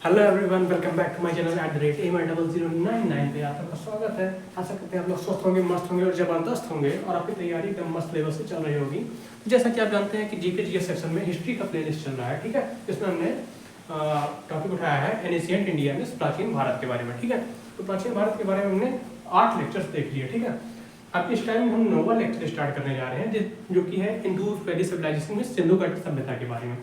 Hello everyone, welcome back to my channel @AMI0099 पे आप सबका स्वागत है। आशा करते हैं आप लोग स्वस्थ होंगे, मस्त होंगे और जबरदस्त होंगे और आपकी तैयारी एकदम मस्त लेवल से चल रही होगी। जैसा कि आप जानते हैं कि जीके जीएस सेक्शन में हिस्ट्री का प्लेलिस्ट चल रहा है, ठीक है। इसमें हमने टॉपिक उठाया है एनिशिएंट इंडिया में प्राचीन भारत के बारे में, ठीक है। तो प्राचीन भारत के बारे में हमने 8 लेक्चर्स देख लिए, ठीक है। अब इस टाइम हम 9वां लेक्चर स्टार्ट करने जा रहे हैं, जो कि है इंडस वैली सिविलाइजेशन में सिंधु घाटी सभ्यता के बारे में।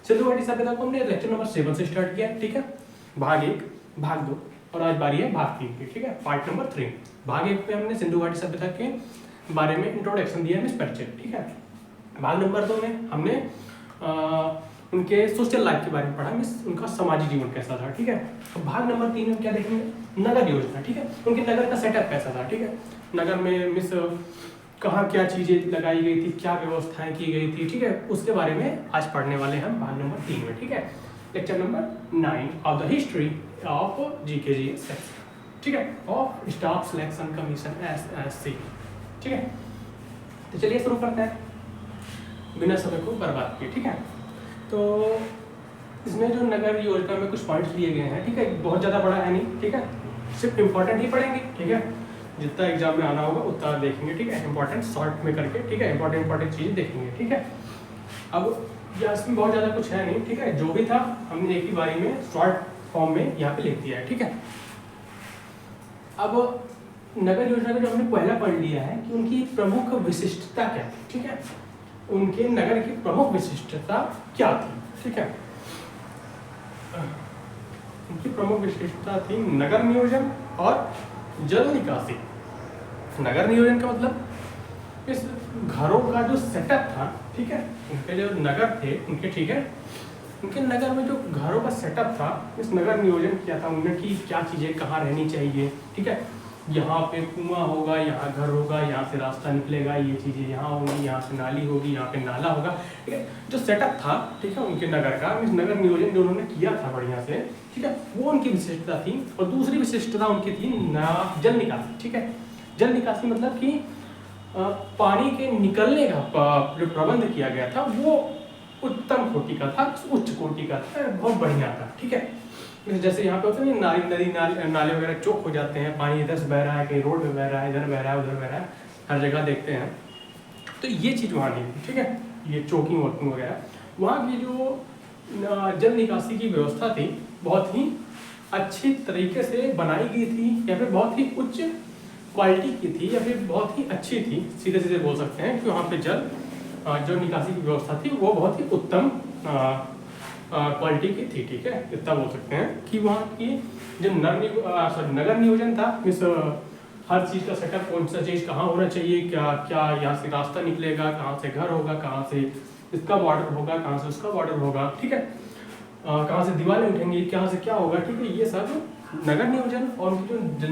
सिंधु घाटी सभ्यता को हमने लेक्चर नंबर 7 से स्टार्ट किया, ठीक है। भाग 1, भाग 2 और आज बारी है भाग 3 की, ठीक है। Part number 3। भाग 1 में हमने सिंधु घाटी सभ्यता के बारे में इंट्रोडक्शन दिया, मिस परिचय, ठीक है। भाग नंबर 2 में हमने उनके सोशल लाइफ के बारे में पढ़ा, मिस उनका समाजी जीवन कैसा था, ठीक है। तो भाग नंबर 3 में क्या देखेंगे, नगर योजना, ठीक है। उनके नगर का सेटअप कैसा था, ठीक है। नगर में मिस कहाँ क्या चीजें लगाई गई थी, क्या व्यवस्थाएं की गई थी, ठीक है। उसके बारे में आज पढ़ने वाले हैं भाग नंबर 3 में, ठीक है। Lecture number 9 of the history of GK section, ठीक है, of staff selection commission SSC, ठीक है। तो चलिए शुरू करते हैं बिना समय को बर्बाद किए, ठीक है। तो इसमें जो नगर योजना में कुछ पॉइंट्स लिए गए हैं, ठीक है, बहुत ज़्यादा बड़ा है नहीं, ठीक है। सिर्फ इम्पोर्टेंट ही पढ़ेंगे, ठीक है। जितना एग्जाम में आना होगा उतना देखेंगे, ठीक है। इंपॉर्टेंट शॉर्ट में करके, ठीक है, इंपॉर्टेंट चीज़ें देखेंगे, ठीक है। अब इसमें बहुत ज़्यादा कुछ है नहीं, ठीक है। जो भी था हमने एक ही बारी में शॉर्ट फॉर्म में यहाँ पे लिख दिया है, ठीक है। अब नगर योजना का जो हमने पहला पढ़ लिया है कि उनकी प्रमुख विशिष्टता क्या थी, ठीक है। उनके नगर की प्रमुख विशिष्टता क्या थी, ठीक है। उनकी प्रमुख विशिष्टता थी नगर नियोजन और जल निकासी। नगर नियोजन का मतलब इस घरों का जो सेटअप था, ठीक है, उनके जो नगर थे उनके, ठीक है, उनके नगर में जो घरों का सेटअप था, इस नगर नियोजन किया था उन्होंने कि क्या चीज़ें कहाँ रहनी चाहिए, ठीक है। यहाँ पे कुआं होगा, यहाँ घर होगा, यहाँ से रास्ता निकलेगा, ये चीज़ें यहाँ होंगी, यहाँ से नाली होगी, यहाँ पे नाला होगा, ठीक है। जो सेटअप था, ठीक है, उनके नगर का, इस नगर नियोजन जो उन्होंने किया था बढ़िया से, ठीक है, वो उनकी विशिष्टता थी। और दूसरी विशिष्टता उनकी थी जल निकासी, ठीक है। जल निकासी मतलब कि पानी के निकलने का जो प्रबंध किया गया था वो उत्तम कोटि का था, उच्च कोटि का था, बहुत बढ़िया था, ठीक है। जैसे यहाँ पे होता है ना, नदी नाले वगैरह चौक हो जाते हैं, पानी इधर से बह रहा है, कहीं रोड में बह रहा है, इधर बह रहा है, उधर बह रहा है, हर जगह देखते हैं। तो ये चीज़ वहाँ नहीं थी, ठीक है। ये चौकिंग वॉकिंग वगैरह, वहाँ की जो जल निकासी की व्यवस्था थी बहुत ही अच्छी तरीके से बनाई गई थी, या फिर बहुत ही उच्च क्वालिटी की थी, या फिर बहुत ही अच्छी थी, सीधे सीधे बोल सकते हैं कि वहाँ पे जो निकासी की व्यवस्था थी वो बहुत ही उत्तम क्वालिटी की थी, ठीक है। इतना बोल सकते हैं कि वहाँ की जो नगर नियोजन था, इस हर चीज़ का सेटअप, कौन सा चीज़ कहाँ होना चाहिए, क्या क्या यहाँ से रास्ता निकलेगा, कहाँ से घर होगा, कहाँ से इसका बॉर्डर होगा, कहाँ से उसका बॉर्डर होगा, ठीक है, कहाँ से दीवारें उठेंगी, कहाँ से क्या होगा, ठीक है। ये सब नगर नियोजन और उनकी जो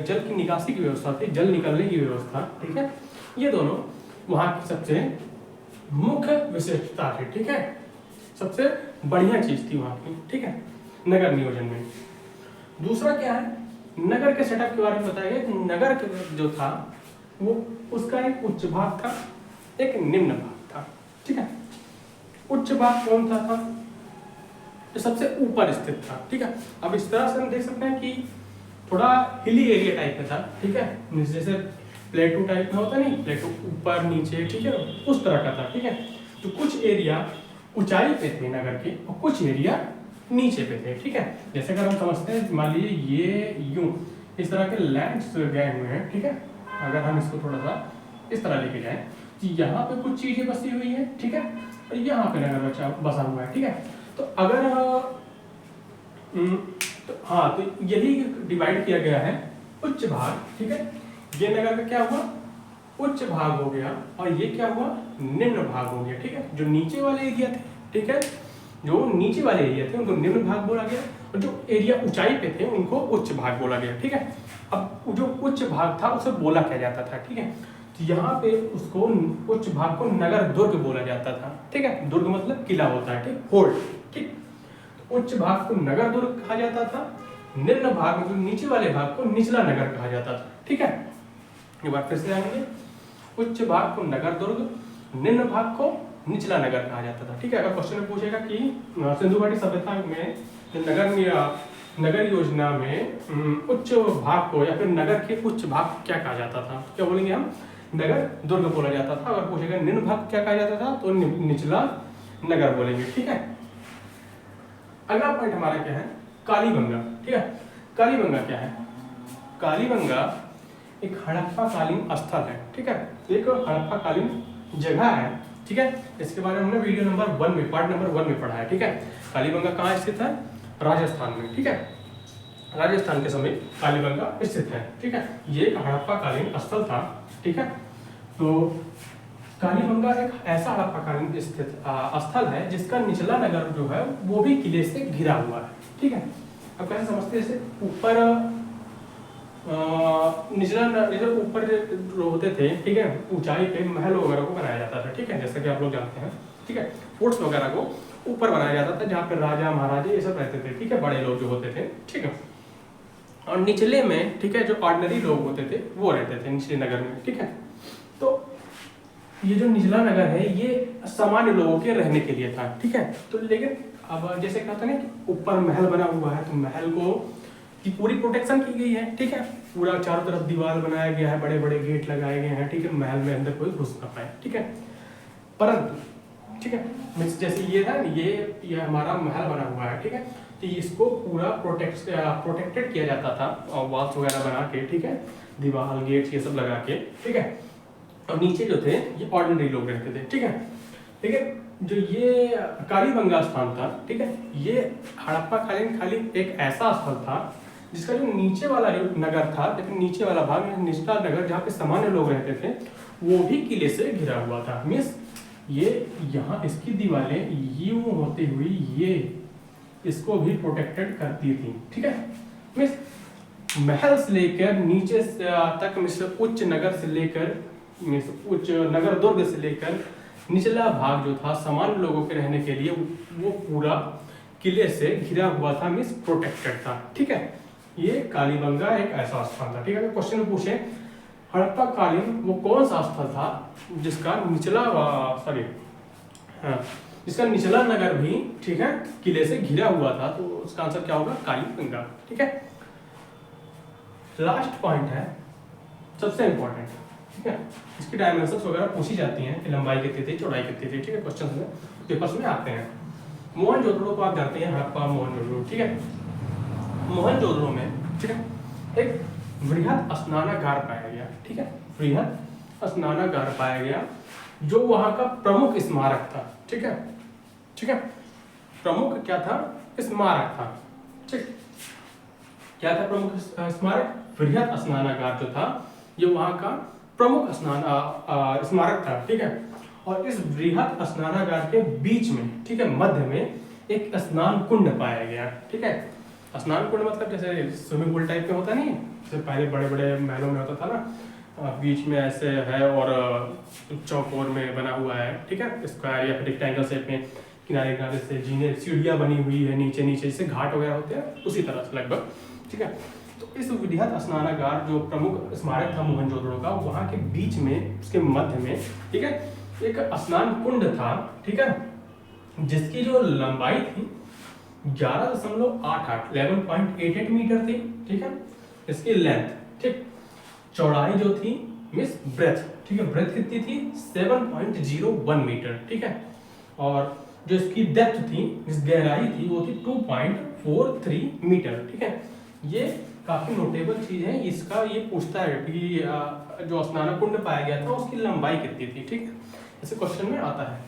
जल की निकासी की व्यवस्था थी, जल निकलने की व्यवस्था, ठीक है, ये दोनों वहाँ की सबसे मुख्य विशेषता थी, ठीक है। सबसे बढ़िया चीज थी वहाँ की, ठीक है, नगर नियोजन में। दूसरा क्या है, नगर के सेटअप के बारे में बताया गया कि नगर जो था वो उसका एक उच्च भाग था, एक निम्न भाग था, ठीक है। उच्च भाग कौन सा था, जो सबसे ऊपर स्थित था, ठीक है। अब इस तरह से हम देख सकते हैं कि थोड़ा हिली एरिया टाइप में था, ठीक है। जैसे प्लेटू टाइप में होता नहीं, प्लेटू ऊपर नीचे, ठीक है, उस तरह का था, ठीक है। तो कुछ एरिया ऊंचाई पे थे नगर के और कुछ एरिया नीचे पे थे, ठीक है। जैसे अगर हम समझते हैं, मान लीजिए ये यूं इस तरह के लैंड्स गए हुए हैं, ठीक है। अगर हम इसको थोड़ा सा इस तरह लेके जाएं कि यहाँ पे कुछ चीजें बसी हुई है, ठीक है, और यहाँ पे नगर बसा हुआ है, ठीक है। तो अगर तो हाँ, तो यही डिवाइड किया गया है उच्च भाग, ठीक है। ये नगर का क्या हुआ, उच्च भाग हो गया, और ये क्या हुआ, निम्न भाग हो गया, ठीक है। जो नीचे वाले एरिया थे, ठीक है, जो नीचे वाले एरिया थे उनको निम्न भाग बोला गया, और जो एरिया ऊंचाई पे थे उनको उच्च भाग बोला गया, ठीक है। अब जो उच्च भाग था उसे बोला क्या जाता था, ठीक है। तो यहाँ पे उसको उच्च भाग को नगर दुर्ग बोला जाता था, ठीक है। दुर्ग मतलब किला होता है, ठीक, फोर्ट, ठीक। उच्च भाग को नगर दुर्ग कहा जाता था, निम्न भाग मतलब नीचे वाले भाग को निचला नगर कहा जाता था, ठीक है। एक बार फिर से आएंगे, उच्च भाग को नगर दुर्ग, निम्न भाग को निचला नगर कहा जाता था, ठीक है। अगर क्वेश्चन में पूछेगा कि सिंधु घाटी सभ्यता में नगर योजना में उच्च भाग को या फिर नगर के उच्च भाग को क्या कहा जाता था? क्या बोलेंगे हम? नगर दुर्ग बोला जाता था। अगर पूछेगा निम्न भाग क्या कहा जाता था तो निचला नगर बोलेंगे। ठीक है, अगला पॉइंट हमारा क्या है? कालीबंगा। ठीक है, कालीबंगा क्या है? कालीबंगा एक हड़प्पा कालीन स्थल है। ठीक है, एक हड़प्पा कालीन जगह है। ठीक है, इसके बारे में हमने वीडियो नंबर 1 में, पार्ट नंबर 1 में पढ़ा है। ठीक है, कालीबंगा कहाँ स्थित है? राजस्थान में। ठीक है, राजस्थान के समय कालीबंगा स्थित है। ठीक है, ये एक हड़प्पा कालीन स्थल था। ठीक है, तो कालीबंगा एक ऐसा हड़प्पा कालीन स्थित स्थल है जिसका निचला नगर जो है वो भी किले से घिरा हुआ है। ठीक है, अब कैसे समझते हैं इसे? ऊपर निचला ऊपर जो होते थे, ठीक है, ऊंचाई पे महल वगैरह को बनाया जाता था। ठीक है, जैसा कि आप लोग जानते हैं। ठीक है, फोर्ट्स वगैरह को ऊपर बनाया जाता था जहाँ पे राजा महाराजे ये सब रहते थे। ठीक है, बड़े लोग जो होते थे। ठीक है, और निचले में, ठीक है, जो ऑर्डिनरी लोग होते थे वो रहते थे निचले नगर में। ठीक है, तो ये जो निचला नगर है ये सामान्य लोगों के रहने के लिए था। ठीक है, तो लेकिन अब जैसे कहते हैं ना कि ऊपर महल बना हुआ है तो महल को की पूरी प्रोटेक्शन की गई है। ठीक है, पूरा चारों तरफ दीवार बनाया गया है, बड़े बड़े गेट लगाए गए हैं। ठीक है, महल में अंदर कोई घुस ना पाए। ठीक है, परंतु ठीक है जैसे ये था, ये हमारा महल बना हुआ है। ठीक है, तो इसको पूरा प्रोटेक्टेड किया जाता था और वॉल्स वगैरह बना के। ठीक है, दीवार गेट्स ये सब लगा के। ठीक है, और नीचे जो थे ये ऑर्डिनरी लोग रहते थे। ठीक है, लेकिन जो ये कालीबंगा स्थान था, ठीक है, ये हड़प्पा कालीन खाली एक ऐसा स्थल था जिसका जो नीचे वाला जो नगर था, लेकिन नीचे वाला भाग निचला नगर जहाँ पे सामान्य लोग रहते थे वो भी किले से घिरा हुआ था। मीन्स ये यहाँ इसकी दीवारें यूं होती हुई ये इसको भी प्रोटेक्टेड करती थी। ठीक है, मीन्स महल से लेकर नीचे तक, मीन्स उच्च नगर से लेकर, मीन्स उच्च नगर दुर्ग से लेकर निचला भाग जो था सामान्य लोगों के रहने के लिए वो पूरा किले से घिरा हुआ था, मीन्स प्रोटेक्टेड था। ठीक है, ये कालीबंगा एक ऐसा स्थान था। ठीक है, क्वेश्चन पूछे हड़प्पा कालीन वो कौन सा स्थल था जिसका निचला जिसका निचला नगर भी, ठीक है, किले से घिरा हुआ था? तो उसका आंसर क्या होगा? कालीबंगा। ठीक है, लास्ट पॉइंट है सबसे इंपॉर्टेंट। ठीक है, इसकी डायमेंशंस वगैरह पूछी जाती हैं कि लंबाई कितनी थी, चौड़ाई कितनी थी। ठीक है, क्वेश्चन में पेपर्स में आते हैं। मोहनजोदड़ो को आप जानते हैं, हड़प्पा मोहनजोदड़ो। ठीक है, मोहनजोदड़ो में, ठीक है, एक वृहद स्नानागार पाया गया। ठीक है, वृहद स्नानागार पाया गया जो वहां का प्रमुख स्मारक था। ठीक है, ठीक है, प्रमुख क्या था? स्मारक था। ठीक, क्या था प्रमुख स्मारक? वृहद स्नानागार जो था ये वहां का प्रमुख स्मारक था। ठीक है, और इस वृहद स्नानागार के बीच में, ठीक है, मध्य में एक स्नान कुंड पाया गया। ठीक है, स्नान कुंड मतलब जैसे स्विमिंग पूल टाइप में होता नहीं, जैसे पहले बड़े बड़े महलों में होता था ना, बीच में ऐसे है और चौकोर में बना हुआ है। ठीक है, स्क्वायर या फिर रेक्टेंगल शेप में, किनारे किनारे से जीने सीढ़ियाँ बनी हुई है, नीचे नीचे जैसे घाट वगैरह होते हैं उसी तरह से लगभग। ठीक है, तो इस वृहद स्नानागार जो प्रमुख स्मारक था मोहनजोदड़ो का, वहाँ के बीच में, उसके मध्य में, ठीक है, एक स्नान कुंड था। ठीक है, जिसकी जो लंबाई थी 11.88 11.88 मीटर थी। ठीक है, इसकी लेंथ, ठीक, चौड़ाई जो थी मीन्स ब्रेथ, ठीक है, ब्रेथ कितनी थी? 7.01 मीटर। ठीक है, और जो इसकी डेप्थ थी, इस गहराई थी, वो थी 2.43 मीटर। ठीक है, ये काफी नोटेबल चीज है। इसका ये पूछता है कि जो स्नान कुंड पाया गया था उसकी लंबाई कितनी थी। ठीक है, ऐसे क्वेश्चन में आता है।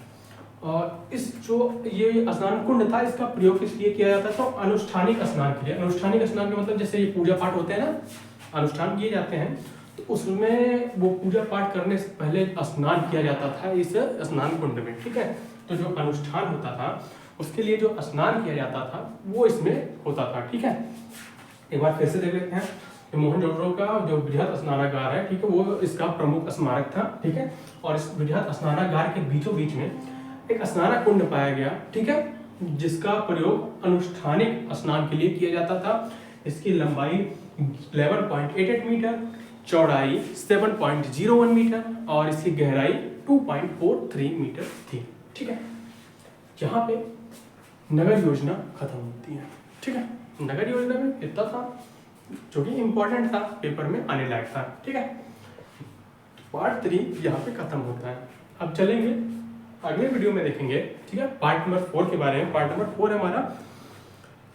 और इस जो ये स्नान कुंड था इसका प्रयोग किस लिए किया जाता था? तो अनुष्ठानिक स्नान के लिए। अनुष्ठानिक स्नान के मतलब जैसे ये पूजा पाठ होते हैं ना, अनुष्ठान किए जाते हैं, तो उसमें वो पूजा पाठ करने से पहले स्नान किया जाता था इस स्नान कुंड में। ठीक है, तो जो अनुष्ठान होता था उसके लिए जो स्नान किया जाता था वो इसमें होता था। ठीक है, एक बार फिर से देख लेते हैं। मोहनजोदड़ो का जो वृहद स्नानागार है, ठीक है, वो इसका प्रमुख स्मारक था। ठीक है, और इस वृहद स्नानागार के बीचों बीच में एक स्नान कुंड पाया गया। ठीक है, जिसका प्रयोग अनुष्ठानिक स्नान के लिए किया जाता था। इसकी लंबाई 11.88 मीटर, चौड़ाई 7.01 मीटर और इसकी गहराई 2.43 मीटर थी। ठीक है, यहाँ पे नगर योजना खत्म होती है। ठीक है, नगर योजना में इतना था जो कि इम्पोर्टेंट था, पेपर में आने लायक था। ठीक है, पार्ट 3 यहाँ पे खत्म होता है। अब चलेंगे अगले वीडियो में देखेंगे, ठीक है, पार्ट नंबर 4 के बारे में। पार्ट नंबर 4 है हमारा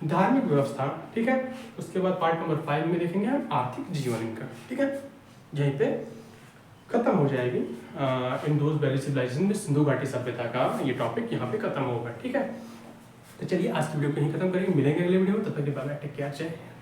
धार्मिक व्यवस्था। ठीक है, उसके बाद पार्ट नंबर 5 में देखेंगे हम आर्थिक जीवन का। ठीक है, यहीं पे खत्म हो जाएगी इंडोस वैली सिविलाइजेशन में सिंधु घाटी सभ्यता का ये टॉपिक यहाँ पे खत्म होगा। ठीक है, तो चलिए आज की वीडियो को यहीं खत्म करेंगे, मिलेंगे अगले वीडियो में, तब तक के बाय बाय, टेक केयर, जय हिंद।